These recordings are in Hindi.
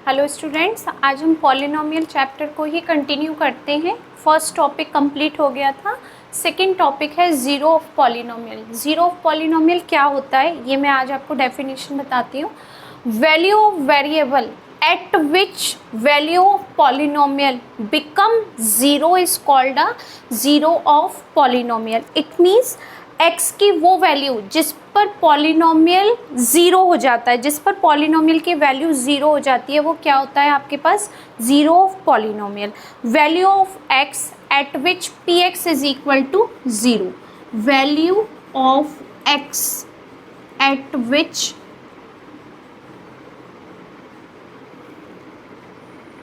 हेलो स्टूडेंट्स, आज हम पॉलिनोमियल चैप्टर को ही कंटिन्यू करते हैं। फर्स्ट टॉपिक कंप्लीट हो गया था। सेकंड टॉपिक है zero of polynomial. Zero of polynomial क्या होता है ये मैं आज आपको डेफिनेशन बताती हूँ। Value of variable eight which value of polynomial become zero is called a zero of polynomial. It means x की वो वैल्यू जिस पर पॉलिनोमियल ज़ीरो हो जाता है, जिस पर पॉलिनोमियल की वैल्यू ज़ीरो हो जाती है, वो क्या होता है आपके पास? Zero of polynomial. Value of x at which P X is equal to zero. Value of x at which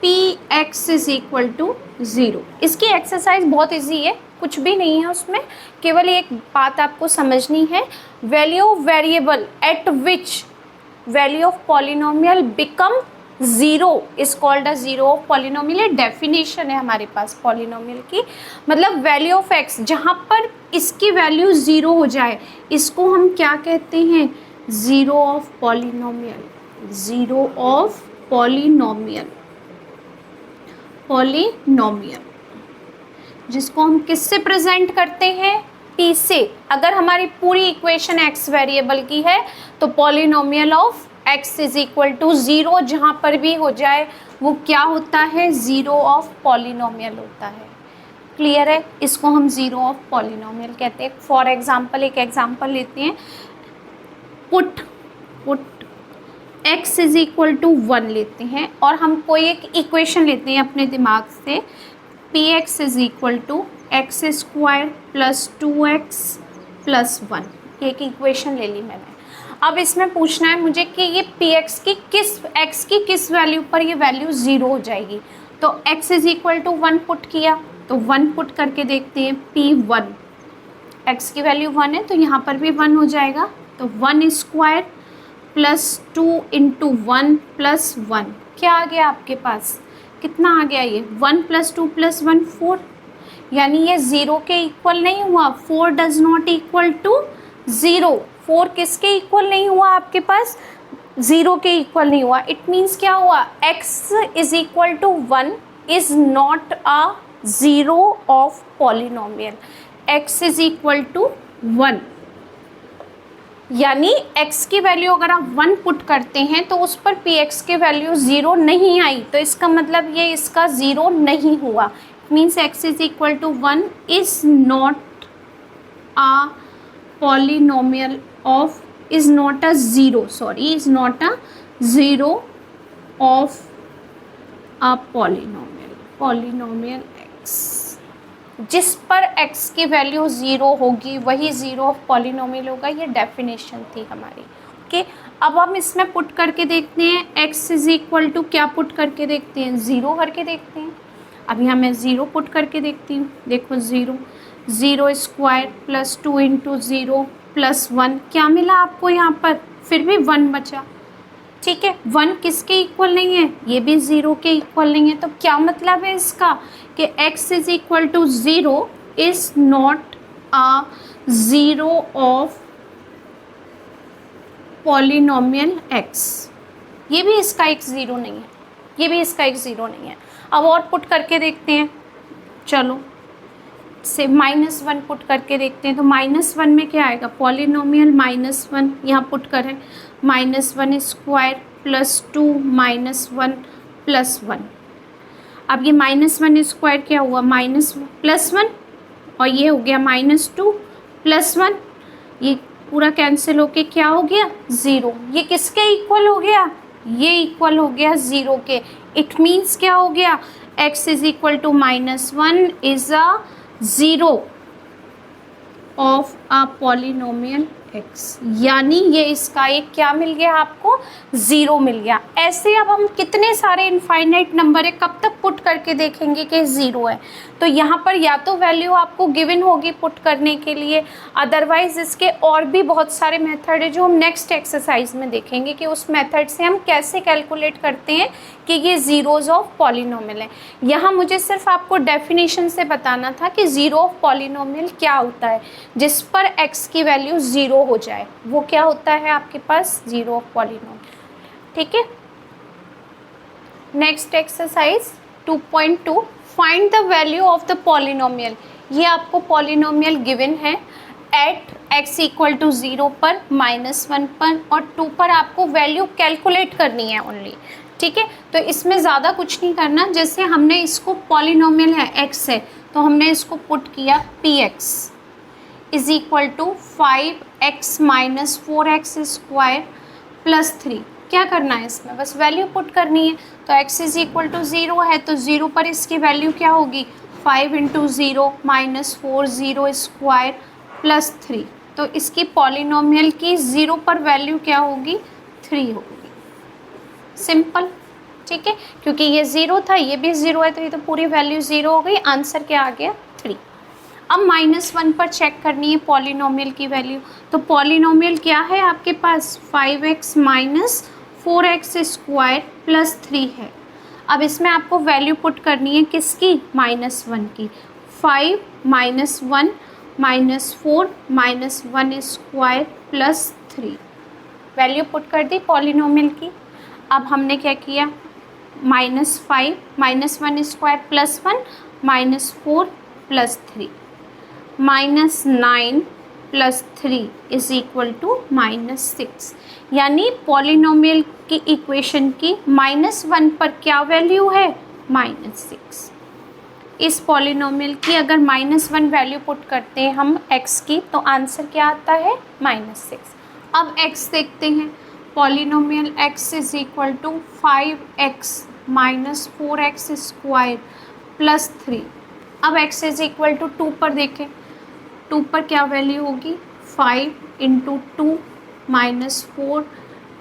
P X is equal to zero. इसकी एक्सरसाइज बहुत ईजी है, कुछ भी नहीं है उसमें, केवल एक बात आपको समझनी है। Value of variable eight which value of polynomial become zero is called a zero of polynomial. ये डेफिनेशन है हमारे पास पॉलिनोमियल की। मतलब वैल्यू ऑफ एक्स जहाँ पर इसकी वैल्यू ज़ीरो हो जाए, इसको हम क्या कहते हैं? Zero of polynomial. Zero of polynomial. Polynomial जिसको हम किससे प्रेजेंट करते हैं? p से। अगर हमारी पूरी इक्वेशन x वेरिएबल की है तो polynomial of x is equal to zero जहाँ पर भी हो जाए वो क्या होता है? ज़ीरो ऑफ पॉलिनोमियल होता है। क्लियर है? इसको हम ज़ीरो ऑफ पॉलिनोमियल कहते हैं। फॉर एग्जाम्पल एक एग्जाम्पल लेते हैं। Put x is equal to 1 लेते हैं और हम कोई एक इक्वेशन लेते हैं अपने दिमाग से। P X is equal to X square plus 2x plus 1। एक इक्वेशन ले ली मैंने। अब इसमें पूछना है मुझे कि ये पी एक्स की किस वैल्यू पर ये वैल्यू ज़ीरो हो जाएगी। तो x is equal to 1 put किया, तो 1 पुट करके देखते हैं। p1 x की वैल्यू 1 है तो यहाँ पर भी 1 हो जाएगा। तो 1 स्क्वायर प्लस 2 इंटू 1 प्लस 1 क्या आ गया आपके पास? कितना आ गया ये? 1 प्लस 2 प्लस 1 4। यानी ये ज़ीरो के इक्वल नहीं हुआ। 4 does not equal to zero. 4 किसके इक्वल नहीं हुआ आपके पास? ज़ीरो के इक्वल नहीं हुआ। इट मीन्स क्या हुआ? x is equal to 1 is not a zero of polynomial. x is equal to 1 यानी x की वैल्यू अगर आप 1 पुट करते हैं तो उस पर px की वैल्यू ज़ीरो नहीं आई, तो इसका मतलब ये इसका ज़ीरो नहीं हुआ। Means x is equal to 1 is not a polynomial of is not a zero, sorry is not a zero of a polynomial x। जिस पर x की वैल्यू ज़ीरो होगी वही ज़ीरो ऑफ पॉलिनोमियल होगा। ये डेफिनेशन थी हमारी। ओके, अब हम इसमें पुट करके देखते हैं। x इज इक्वल टू क्या पुट करके देखते हैं? ज़ीरो करके देखते हैं। अब यहाँ मैं ज़ीरो पुट करके देखती हूँ। देखो zero square plus 2 into zero plus 1 क्या मिला आपको यहाँ पर? फिर भी 1 बचा। ठीक है, 1 किसके इक्वल नहीं है? ये भी ज़ीरो के इक्वल नहीं है। तो क्या मतलब है इसका कि x is equal to zero is not a zero of polynomial x। ये भी इसका एक ज़ीरो नहीं है, ये भी इसका एक ज़ीरो नहीं है। अब और पुट करके देखते हैं। चलो से -1 पुट करके देखते हैं। तो -1 में क्या आएगा? पॉलिनोमियल -1 यहाँ पुट करें। -1 स्क्वायर प्लस 2 -1 प्लस 1। अब ये -1 स्क्वायर क्या हुआ? प्लस 1 और ये हो गया -2 प्लस 1। ये पूरा कैंसिल होके क्या हो गया? ज़ीरो। ये किसके इक्वल हो गया? ये इक्वल हो गया ज़ीरो के। इट मीन्स क्या हो गया? x is equal to -1 is a zero of a polynomial x। यानी ये इसका एक क्या मिल गया आपको? ज़ीरो मिल गया। ऐसे अब हम कितने सारे इनफाइनाइट नंबर है कब तक पुट करके देखेंगे कि ज़ीरो है। तो यहाँ पर या तो वैल्यू आपको गिवन होगी पुट करने के लिए, अदरवाइज इसके और भी बहुत सारे मेथड है जो हम नेक्स्ट एक्सरसाइज में देखेंगे कि उस मेथड से हम कैसे कैलकुलेट करते हैं कि ये ज़ीरोज़ ऑफ पॉलिनोमियल है। यहाँ मुझे सिर्फ आपको डेफिनेशन से बताना था कि ज़ीरो ऑफ पॉलिनोमियल क्या होता है। जिस पर x की वैल्यू ज़ीरो हो जाए वो क्या होता है आपके पास? Zero of polynomial. ठीक है, next exercise 2.2 find the value of the polynomial. ये आपको पॉलिनोमियल गिवन है एट x इक्वल टू 0 पर, -1 पर और 2 पर आपको वैल्यू कैलकुलेट करनी है ओनली। ठीक है, तो इसमें ज़्यादा कुछ नहीं करना। जैसे हमने इसको पॉलिनोमियल है x है तो हमने इसको पुट किया px is equal to 5x minus 4x square plus 3। क्या करना है इसमें, बस वैल्यू पुट करनी है। तो x इज इक्वल टू 0 है तो 0 पर इसकी वैल्यू क्या होगी, 5 इंटू 0 माइनस 4 0 स्क्वायर प्लस 3। तो इसकी पॉलिनोमियल की 0 पर वैल्यू क्या होगी, 3 होगी। सिंपल, ठीक है, क्योंकि ये 0 था ये भी 0 है तो ये तो पूरी वैल्यू 0 हो गई। आंसर क्या आ गया, 3। अब -1 पर चेक करनी है पॉलिनोमियल की वैल्यू। तो पॉलिनोमियल क्या है आपके पास, 5x minus 4x square plus 3 है। अब इसमें आपको वैल्यू पुट करनी है किसकी, -1 की। 5 minus 1 minus 4 minus 1 square plus 3 value put कर दी पॉलिनोमियल की। अब हमने क्या किया, -5 minus 1 square plus 1 minus 4 plus 3 -9 plus 3 is equal to -6। यानी पॉलिनोमियल की इक्वेशन की -1 पर क्या वैल्यू है, -6। इस पॉलिनोमियल की अगर -1 वैल्यू पुट करते हैं हम x की तो आंसर क्या आता है, -6। अब x देखते हैं, polynomial x is equal to 5x minus 4x square plus 3। अब x इज इक्वल टू 2 पर देखें, 2 पर क्या वैल्यू होगी, 5 into 2 minus 4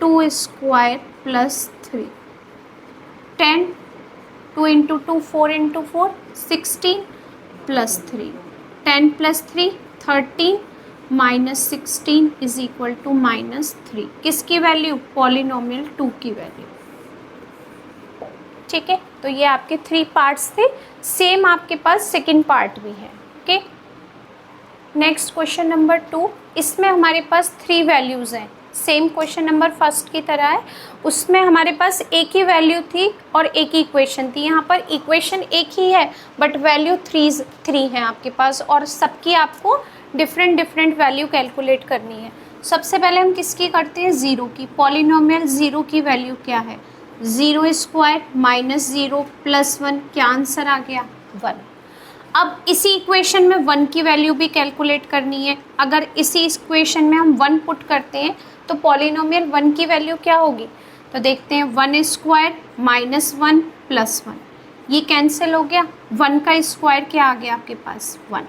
2 square plus 3 10 2 into 2 4 into 4 16 plus 3 10 plus 3 13 minus 16 is equal to -3। किसकी वैल्यू, पॉलिनोमियल 2 की वैल्यू। ठीक है, तो ये आपके 3 पार्ट्स थे। सेम आपके पास सेकंड पार्ट भी है। Okay, next question number 2। इसमें हमारे पास 3 वैल्यूज़ हैं, सेम क्वेश्चन नंबर फर्स्ट की तरह है। उसमें हमारे पास एक ही वैल्यू थी और एक ही इक्वेशन थी। यहाँ पर इक्वेशन एक ही है बट वैल्यू 3 है आपके पास और सबकी आपको डिफरेंट वैल्यू कैलकुलेट करनी है। सबसे पहले हम किसकी करते हैं, 0 की। पॉलिनोमियल 0 की वैल्यू क्या है, 0 स्क्वायर माइनस 0 प्लस 1। क्या आंसर आ गया, 1। अब इसी इक्वेशन में 1 की वैल्यू भी कैलकुलेट करनी है। अगर इसी इक्वेशन में हम 1 पुट करते हैं तो पॉलिनोमियल 1 की वैल्यू क्या होगी, तो देखते हैं 1 स्क्वायर माइनस 1 प्लस 1, ये कैंसिल हो गया। 1 का स्क्वायर क्या आ गया आपके पास, 1।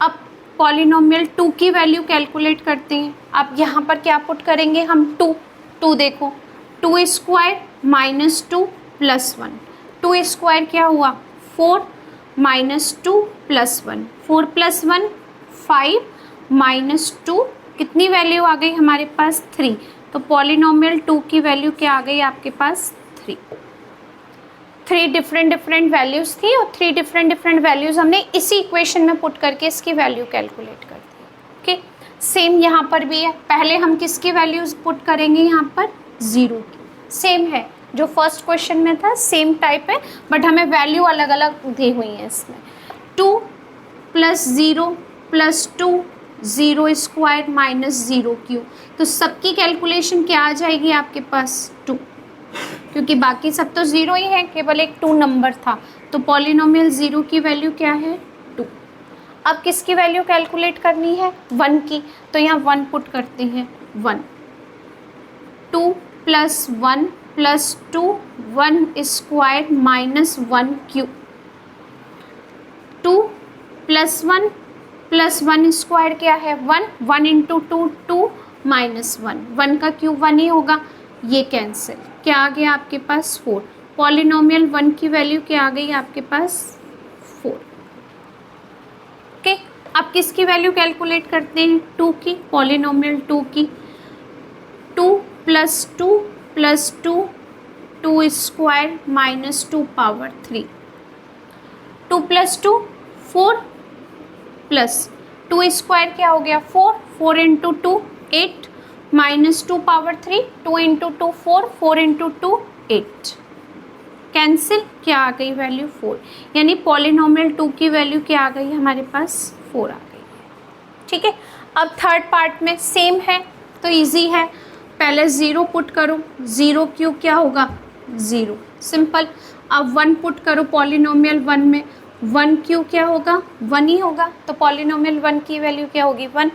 अब पॉलिनोमियल 2 की वैल्यू कैलकुलेट करते हैं। अब यहाँ पर क्या पुट करेंगे हम, 2 देखो, 2 स्क्वायर माइनस 2 प्लस 1। 2 स्क्वायर क्या हुआ, 4 माइनस 2 प्लस 1, 4 प्लस 1 5 माइनस 2, कितनी वैल्यू आ गई हमारे पास, 3। तो पॉलिनोमियल 2 की वैल्यू क्या आ गई आपके पास, 3। 3 डिफरेंट वैल्यूज़ थी और 3 डिफरेंट वैल्यूज़ हमने इसी इक्वेशन में पुट करके इसकी वैल्यू कैलकुलेट कर दी। ओके, सेम यहाँ पर भी है। पहले हम किसकी वैल्यूज़ पुट करेंगे, यहाँ पर 0 की। सेम है जो फर्स्ट क्वेश्चन में था, सेम टाइप है बट हमें वैल्यू अलग अलग दी हुई है इसमें। 2 plus 0 plus 2 0 square minus 0 Q. तो सबकी कैलकुलेशन क्या आ जाएगी आपके पास, 2, क्योंकि बाकी सब तो 0 ही है, केवल एक 2 नंबर था। तो पॉलिनोमियल 0 की वैल्यू क्या है, 2। अब किसकी वैल्यू कैलकुलेट करनी है, 1 की। तो यहाँ 1 पुट करते हैं, 1। 2 plus 1 plus 2 1 square minus 1 Q. 2 plus 1 plus 1 square क्या है, 1। 1 इंटू 2 2 माइनस 1, 1 का क्यूब 1 ही होगा, ये कैंसिल। क्या आ गया आपके पास, 4। पॉलिनोमियल 1 की वैल्यू क्या आ गई आपके पास, 4। ओके, अब किसकी वैल्यू कैलकुलेट करते हैं, 2 की, पॉलिनोमियल 2 की। 2 plus 2 plus 2 2 square minus 2 power 3। 2 plus 2 4 plus 2 square क्या हो गया, 4। 4 into 2 8 -2 power 3, 2 into 2 4, 4 into 2 8, cancel, क्या आ गई वैल्यू 4, यानी पॉलिनोमियल 2 की वैल्यू क्या आ गई हमारे पास 4 आ गई है। ठीक है, अब थर्ड पार्ट में सेम है तो इजी है, पहले 0 पुट करो, 0 क्यूब क्या होगा 0, सिंपल। अब 1 पुट करो पॉलिनोमियल 1 में, 1 क्यूब क्या होगा 1 ही होगा, तो पॉलिनोमियल 1 की वैल्यू क्या होगी 1।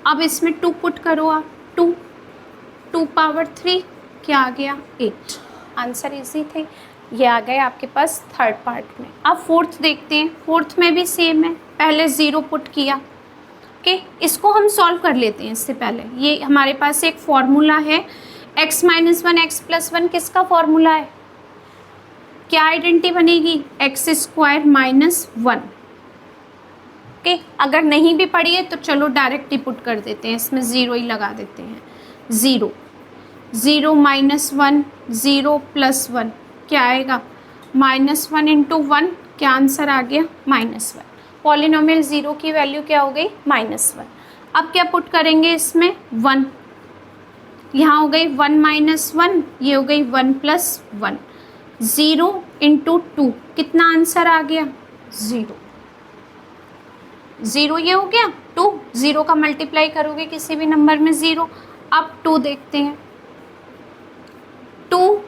अब इसमें 2 पुट करो आप, 2 पावर 3 क्या आ गया 8, आंसर इजी थे, ये आ गए आपके पास थर्ड पार्ट में। अब फोर्थ देखते हैं, फोर्थ में भी सेम है, पहले 0 पुट किया, ओके, इसको हम सॉल्व कर लेते हैं। इससे पहले ये हमारे पास एक फॉर्मूला है, x माइनस 1 एक्स प्लस 1 किसका फॉर्मूला है, क्या आइडेंटिटी बनेगी एक्स स्क्वायर माइनस 1, ओके। अगर नहीं भी पढ़ी है तो चलो डायरेक्ट ही पुट कर देते हैं, इसमें 0 ही लगा देते हैं, 0 माइनस 1, 0 प्लस 1 क्या आएगा -1 इंटू 1, क्या आंसर आ गया -1। पॉलिनोमियल 0 की वैल्यू क्या हो गई -1। अब क्या पुट करेंगे इसमें 1, यहाँ हो गई 1 माइनस 1, ये हो गई 1 प्लस 1, 0 इंटू 2 कितना आंसर आ गया 0, 0 ये हो गया 2, 0 का मल्टीप्लाई करोगे किसी भी नंबर में 0। अब 2 देखते हैं, 2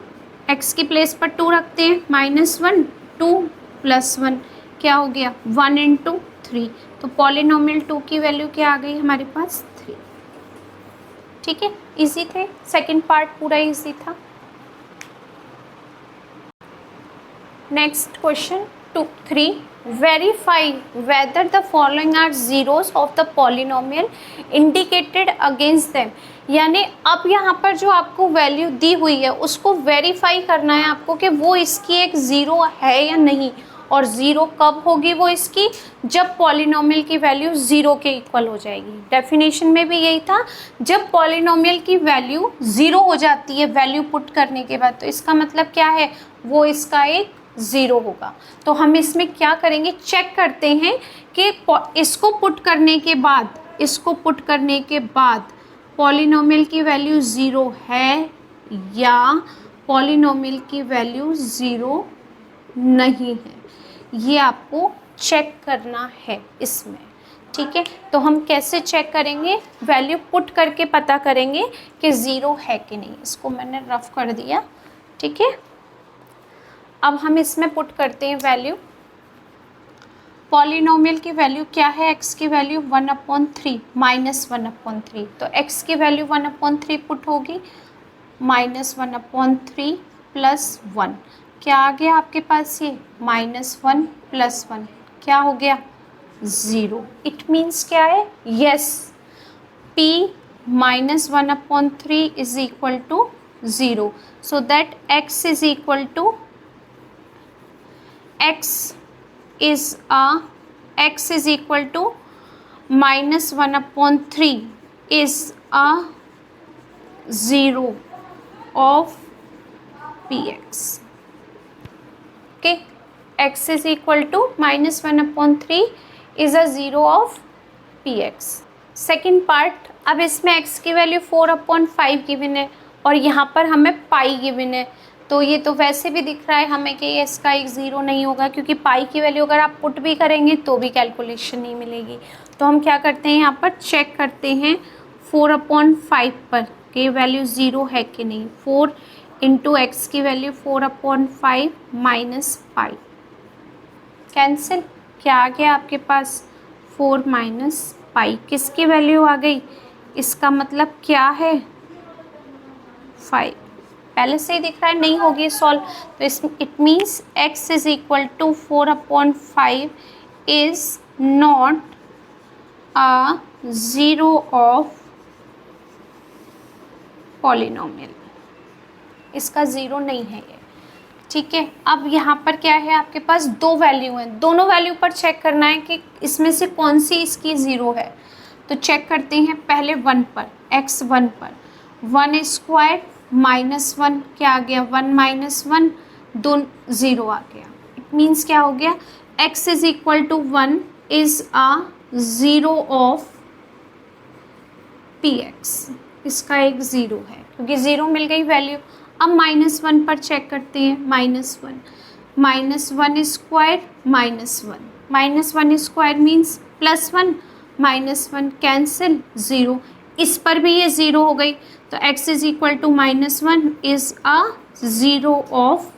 x की प्लेस पर 2 रखते हैं, -1 2 प्लस 1 क्या हो गया 1 इंटू 3, तो पॉलिनोमियल 2 की वैल्यू क्या आ गई हमारे पास 3। ठीक है, इजी थे, सेकंड पार्ट पूरा इजी था। Next question 3, verify whether the following are zeros of the polynomial indicated against them, यानी अब यहाँ पर जो आपको वैल्यू दी हुई है उसको वेरीफाई करना है आपको कि वो इसकी एक ज़ीरो है या नहीं, और ज़ीरो कब होगी वो इसकी, जब पॉलिनोमियल की वैल्यू 0 के इक्वल हो जाएगी। डेफिनेशन में भी यही था, जब पॉलिनोमियल की वैल्यू 0 हो जाती है वैल्यू पुट करने के बाद, तो इसका मतलब क्या है वो इसका एक 0 होगा। तो हम इसमें क्या करेंगे, चेक करते हैं कि इसको पुट करने के बाद पॉलिनोमियल की वैल्यू 0 है या पॉलिनोमियल की वैल्यू 0 नहीं है, ये आपको चेक करना है इसमें। ठीक है, तो हम कैसे चेक करेंगे, वैल्यू पुट करके पता करेंगे कि 0 है कि नहीं। इसको मैंने रफ कर दिया, ठीक है। अब हम इसमें पुट करते हैं वैल्यू, पॉलिनोमियल की वैल्यू क्या है, x की वैल्यू 1/3 -1/3, तो x की वैल्यू 1/3 पुट होगी, -1/3 प्लस 1 क्या आ गया आपके पास, ये -1 प्लस 1 क्या हो गया 0। इट मीन्स क्या है, yes p -1/3 is equal to 0, so that x is equal to x is equal to -1/3 is a 0 of px. Okay, x is equal to -1/3 is a 0 of px. Second part, अब इसमें x की वैल्यू 4/5 गिवन है और यहाँ पर हमें पाई गिवन है, तो ये तो वैसे भी दिख रहा है हमें कि ये इसका एक 0 नहीं होगा, क्योंकि पाई की वैल्यू अगर आप पुट भी करेंगे तो भी कैलकुलेशन नहीं मिलेगी। तो हम क्या करते हैं, यहाँ पर चेक करते हैं 4/5 पर कि वैल्यू 0 है कि नहीं। 4 इंटू एक्स की वैल्यू 4/5 माइनस पाई, कैंसिल, क्या आ गया आपके पास 4 माइनस पाई, किसकी वैल्यू आ गई, इसका मतलब क्या है 5, पहले से ही दिख रहा है, नहीं होगी सॉल्व, तो इस it means x is equal to 4/5 is not a 0 of polynomial, इसका 0 नहीं है ये। ठीक है, अब यहाँ पर क्या है आपके पास दो वैल्यू हैं, दोनों वैल्यू पर चेक करना है कि इसमें से कौन सी इसकी 0 है। तो चेक करते हैं पहले 1 पर, x1 पर, 1 स्क्वायर -1 क्या आ गया 1 माइनस 1, 2 0 आ गया। इट मीन्स क्या हो गया, x is equal to 1 is a 0 of px। इसका एक 0 है क्योंकि 0 मिल गई वैल्यू। अब -1 पर चेक करते हैं, -1 -1 स्क्वायर -1 स्क्वायर मीन्स +1 -1 कैंसिल 0, इस पर भी ये 0 हो गई तो x is equal to -1 is a 0 of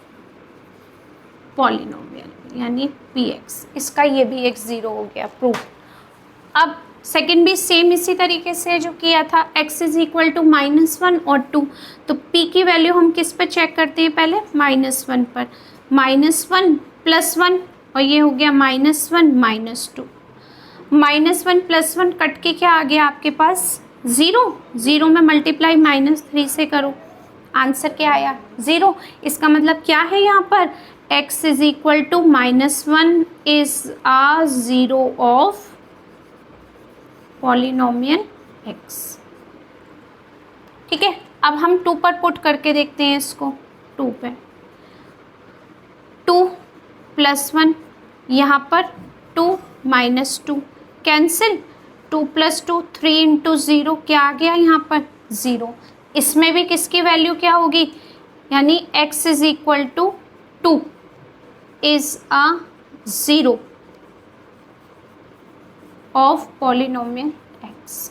polynomial यानी px, इसका ये भी एक 0 हो गया प्रूफ। अब सेकंड भी सेम इसी तरीके से जो किया था, x इज इक्वल टू -1 और 2, तो p की वैल्यू हम किस पे चेक करते हैं पहले, -1 पर, -1 +1 और ये हो गया -1 -2, -1 +1 कट के क्या आ गया आपके पास 0 में मल्टीप्लाई -3 से करो, आंसर क्या आया 0। इसका मतलब क्या है यहाँ पर x is equal to -1 is a 0 of polynomial x। ठीक है, अब हम 2 पर पुट करके देखते हैं इसको, 2 पे 2 +1 यहाँ पर 2 -2 कैंसिल, 2 + 2 3 इंटू 0 क्या आ गया यहाँ पर 0। इसमें भी किसकी वैल्यू क्या होगी, यानी x is equal to 2 is a 0 of polynomial x।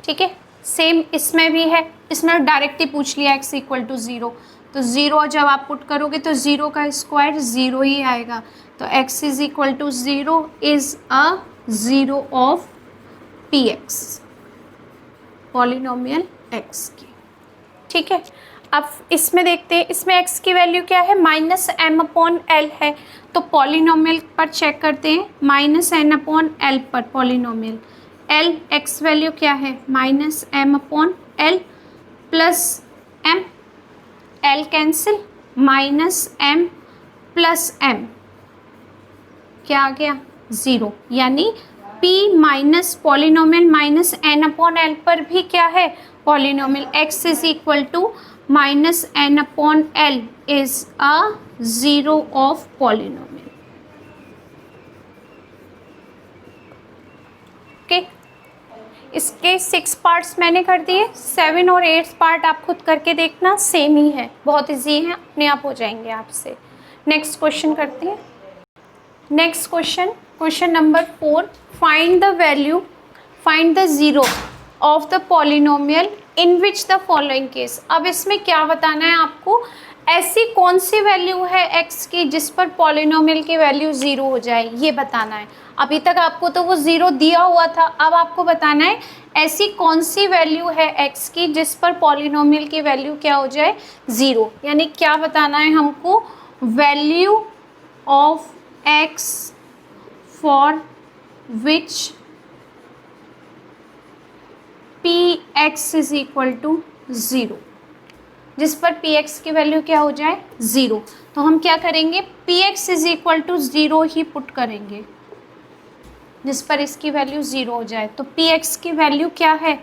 ठीक है, सेम इसमें भी है, इसमें डायरेक्ट ही पूछ लिया x इक्वल टू 0, तो 0 जब आप पुट करोगे तो 0 का स्क्वायर 0 ही आएगा, तो x is equal to 0 is a 0 of px polynomial x की। ठीक है, अब इसमें देखते हैं, इसमें x की वैल्यू क्या है -m/l है, तो पॉलिनोमियल पर चेक करते हैं, -n/l पर पॉलिनोमियल l x वैल्यू क्या है -m/l plus m, l cancel -m plus m क्या आ गया 0, यानी p माइनस पॉलिनोमियल -n/l पर भी क्या है polynomial, x is equal to -n/l is a 0 of polynomial. Okay, इसके 6 पार्ट्स मैंने कर दिए, 7 और 8 पार्ट आप खुद करके देखना, सेम ही है, बहुत इजी है, अपने आप हो जाएंगे आपसे। नेक्स्ट क्वेश्चन करते हैं। Next question number 4, find the zero of the polynomial in which the following case. अब इसमें क्या बताना है आपको, ऐसी कौन सी वैल्यू है x की जिस पर पॉलिनोमियल की वैल्यू 0 हो जाए, ये बताना है। अभी तक आपको तो वो 0 दिया हुआ था, अब आपको बताना है ऐसी कौन सी वैल्यू है x की जिस पर पॉलिनोमियल की वैल्यू क्या हो जाए 0, यानी क्या बताना है हमको, value of x for which px is equal to 0, जिस पर px की वैल्यू क्या हो जाए 0। तो हम क्या करेंगे, px इज इक्वल टू 0 ही पुट करेंगे, जिस पर इसकी वैल्यू 0 हो जाए। तो px की वैल्यू क्या है,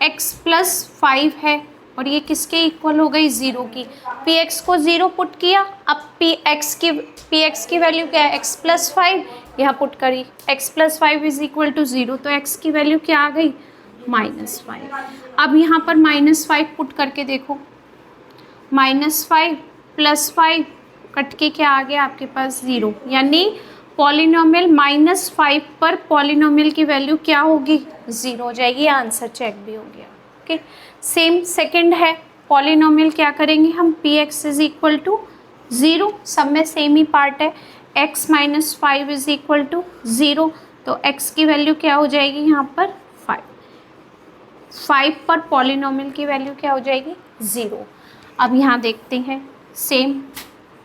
x + 5 है, और ये किसके इक्वल हो गई 0 की, px को 0 पुट किया, अब px की वैल्यू क्या है x + 5 यहाँ पुट करी, x + 5 इज इक्वल टू 0, तो x की वैल्यू क्या आ गई -5। अब यहाँ पर -5 पुट करके देखो, -5 + 5 कट के क्या आ गया आपके पास 0, यानी पॉलिनोमियल -5 पर पॉलिनोमियल की वैल्यू क्या होगी 0 हो जाएगी, आंसर चेक भी हो गया। ओके, सेम सेकंड है, पॉलिनोमियल क्या करेंगे हम, px इज इक्वल टू 0, सब में सेम ही पार्ट है, x - 5 इज इक्वल टू 0, तो x की वैल्यू क्या हो जाएगी यहाँ पर 5 पर पॉलिनोमियल की वैल्यू क्या हो जाएगी 0। अब यहाँ देखते हैं same,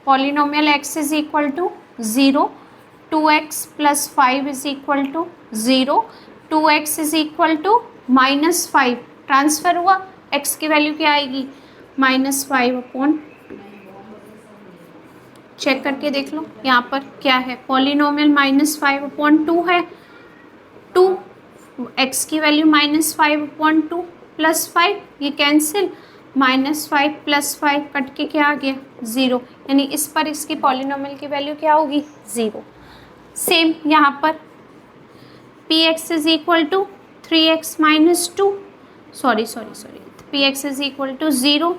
polynomial x is equal to 0, 2x + 5 is equal to 0, 2x is equal to -5 transfer हुआ, x की वैल्यू क्या आएगी -5/2। चेक करके देख लो यहाँ पर क्या है, पॉलिनोमियल -5/2 है, 2 x की वैल्यू -5/2 + 5 ये कैंसिल, -5 + 5 कट के क्या आ गया 0, यानी इस पर इसकी पॉलिनोमियल की वैल्यू क्या होगी 0। सेम यहाँ पर px is equal to 3x - 2, sorry P X is equal to 0,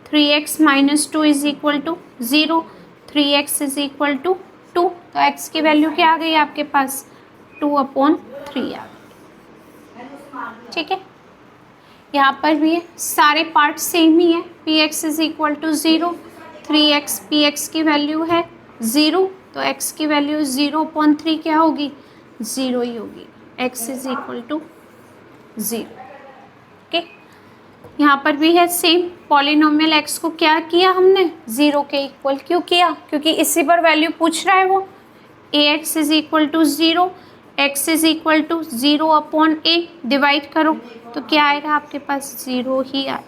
3x minus 2 is equal to 0, 3x is equal to 2। तो x की वैल्यू क्या आ गई आपके पास, 2/3 आ गई। ठीक है, यहाँ पर भी है, सारे पार्ट सेम ही है। P X is equal to 0, 3x, P X की वैल्यू है 0, तो x की वैल्यू 0/3 क्या होगी, 0 ही होगी। x is equal to 0। Okay, यहाँ पर भी है सेम, पॉलिनोमियल x को क्या किया हमने, 0 के इक्वल क्यों किया, क्योंकि इसी पर वैल्यू पूछ रहा है वो। ax is equal to 0, x is equal to 0/a, divide करो तो क्या आएगा आपके पास, 0 ही आएगा।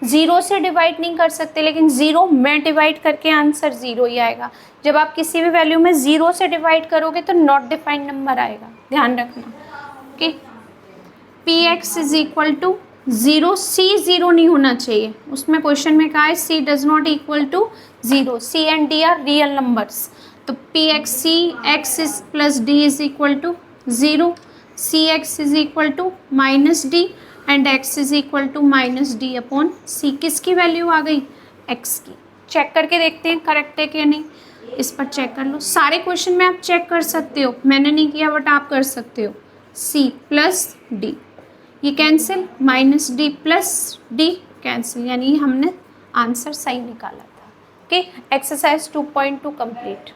0 से डिवाइड नहीं कर सकते, लेकिन 0 में डिवाइड करके आंसर 0 ही आएगा। जब आप किसी भी वैल्यू में 0 से डिवाइड करोगे तो नॉट डिफाइंड नंबर आएगा, ध्यान रखना। Okay, P X is equal to 0, C 0 नहीं होना चाहिए, उसमें क्वेश्चन में कहा है C does not equal to 0, C and D are real numbers. तो P X C X is plus D is equal to 0, C X is equal to minus D and x is equal to minus D upon C. किसकी वैल्यू आ गई, x की। चेक करके देखते हैं करेक्ट है कि नहीं, इस पर चेक कर लो। सारे क्वेश्चन में आप चेक कर सकते हो, मैंने नहीं किया बट आप कर सकते हो। c प्लस डी, ये cancel, minus D plus D cancel, यानी हमने आंसर सही निकाला था। Okay, exercise 2.2 complete.